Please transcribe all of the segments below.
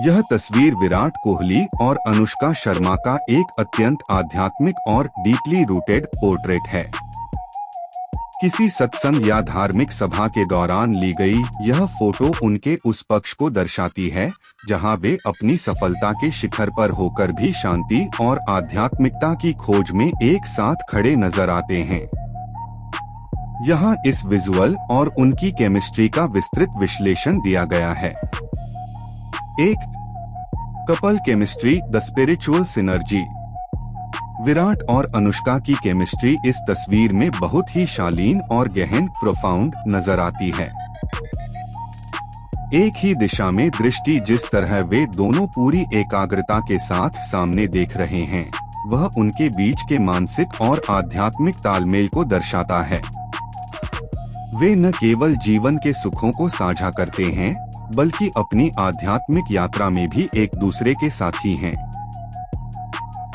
यह तस्वीर विराट कोहली और अनुष्का शर्मा का एक अत्यंत आध्यात्मिक और डीपली रूटेड पोर्ट्रेट है। किसी सत्संग या धार्मिक सभा के दौरान ली गई यह फोटो उनके उस पक्ष को दर्शाती है जहां वे अपनी सफलता के शिखर पर होकर भी शांति और आध्यात्मिकता की खोज में एक साथ खड़े नजर आते हैं। यहाँ इस विजुअल और उनकी केमिस्ट्री का विस्तृत विश्लेषण दिया गया है। 1. Couple chemistry, the spiritual synergy. Virat और अनुष्का की केमिस्ट्री इस तस्वीर में बहुत ही शालीन और गहन प्रोफाउंड नजर आती है। एक ही दिशा में दृष्टि, जिस तरह वे दोनों पूरी एकाग्रता के साथ सामने देख रहे हैं, वह उनके बीच के मानसिक और आध्यात्मिक तालमेल को दर्शाता है। वे न केवल जीवन के सुखों को साझा करते हैं, बल्कि अपनी आध्यात्मिक यात्रा में भी एक दूसरे के साथी हैं।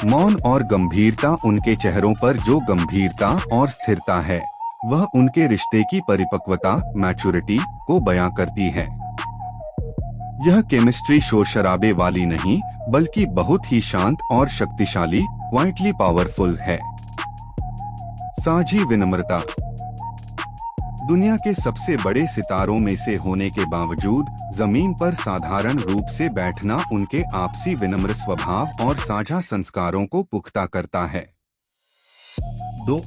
मौन और गंभीरता, उनके चेहरों पर जो गंभीरता और स्थिरता है, वह उनके रिश्ते की परिपक्वता, मैच्योरिटी को बयां करती है। यह केमिस्ट्री शोर शराबे वाली नहीं, बल्कि बहुत ही शांत और शक्तिशाली, क्वाइटली पावरफुल है। साझी विनम्रता। दुनिया के सबसे बड़े सितारों में से होने के बावजूद जमीन पर साधारण रूप से बैठना उनके आपसी विनम्र स्वभाव और साझा संस्कारों को पुख्ता करता है। 2.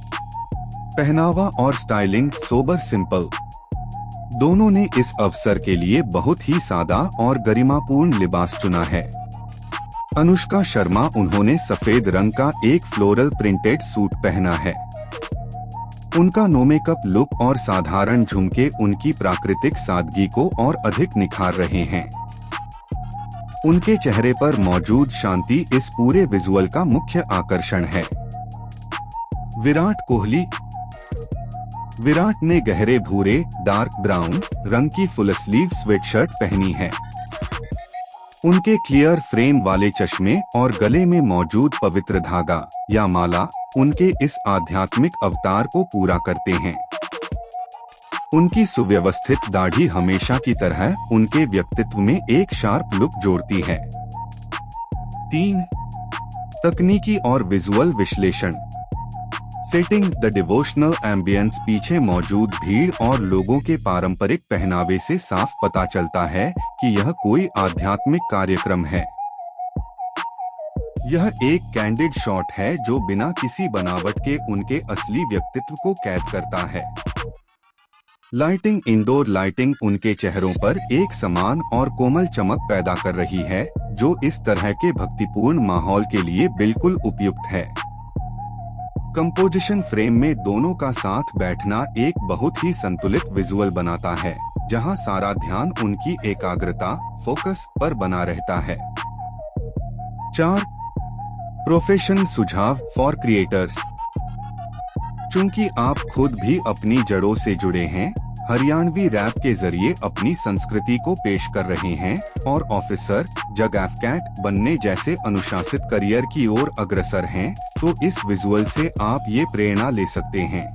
पहनावा और स्टाइलिंग, सोबर सिंपल। दोनों ने इस अवसर के लिए बहुत ही सादा और गरिमापूर्ण लिबास चुना है। अनुष्का शर्मा, उन्होंने सफेद रंग का एक फ्लोरल प्रिंटेड सूट पहना है। उनका नो मेकअप लुक और साधारण झुमके उनकी प्राकृतिक सादगी को और अधिक निखार रहे हैं। उनके चेहरे पर मौजूद शांति इस पूरे विजुअल का मुख्य आकर्षण है। विराट कोहली। विराट ने गहरे भूरे, डार्क ब्राउन रंग की फुल स्लीव स्वेटशर्ट पहनी है। उनके क्लियर फ्रेम वाले चश्मे और गले में मौजूद पवित्र धागा या माला उनके इस आध्यात्मिक अवतार को पूरा करते हैं। उनकी सुव्यवस्थित दाढ़ी हमेशा की तरह उनके व्यक्तित्व में एक शार्प लुक जोड़ती है। 3. तकनीकी और विजुअल विश्लेषण। Setting, the devotional ambience. पीछे मौजूद भीड़ और लोगों के पारंपरिक पहनावे से साफ पता चलता है कि यह कोई आध्यात्मिक कार्यक्रम है। यह एक कैंडिड शॉट है जो बिना किसी बनावट के उनके असली व्यक्तित्व को कैद करता है। लाइटिंग, इंडोर लाइटिंग उनके चेहरों पर एक समान और कोमल चमक पैदा कर रही है, जो इस तरह के भक्तिपूर्ण माहौल के लिए बिल्कुल उपयुक्त है। कंपोजिशन, फ्रेम में दोनों का साथ बैठना एक बहुत ही संतुलित विजुअल बनाता है, जहां सारा ध्यान उनकी एकाग्रता, फोकस पर बना रहता है। 4. प्रोफेशन सुझाव फॉर क्रिएटर्स। चूंकि आप खुद भी अपनी जड़ों से जुड़े हैं, हरियाणवी रैप के जरिए अपनी संस्कृति को पेश कर रहे हैं और ऑफिसर, जग एफकैट बनने जैसे अनुशासित करियर की ओर अग्रसर हैं, तो इस विजुअल से आप ये प्रेरणा ले सकते हैं।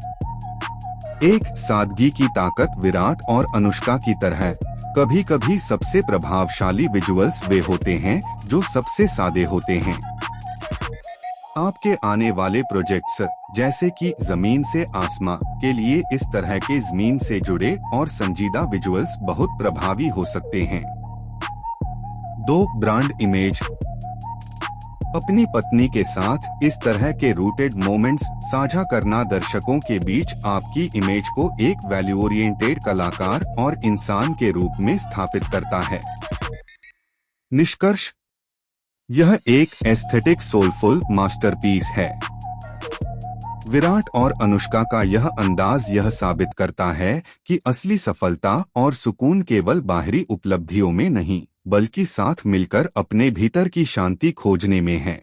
1. सादगी की ताकत। विराट और अनुष्का की तरह कभी कभी सबसे प्रभावशाली विजुअल्स वे होते हैं जो सबसे सादे होते हैं। आपके आने वाले प्रोजेक्ट्स जैसे कि जमीन से आसमां के लिए इस तरह के जमीन से जुड़े और संजीदा विजुअल्स बहुत प्रभावी हो सकते हैं। 2. Brand image. अपनी पत्नी के साथ इस तरह के रूटेड मोमेंट्स साझा करना दर्शकों के बीच आपकी इमेज को एक वैल्यू ओरिएंटेड कलाकार और इंसान के रूप में स्थापित करता है। निष्कर्ष, यह एक एस्थेटिक सोलफुल मास्टरपीस है। विराट और अनुष्का का यह अंदाज यह साबित करता है कि असली सफलता और सुकून केवल बाहरी उपलब्धियों में नहीं, बल्कि साथ मिलकर अपने भीतर की शांति खोजने में है।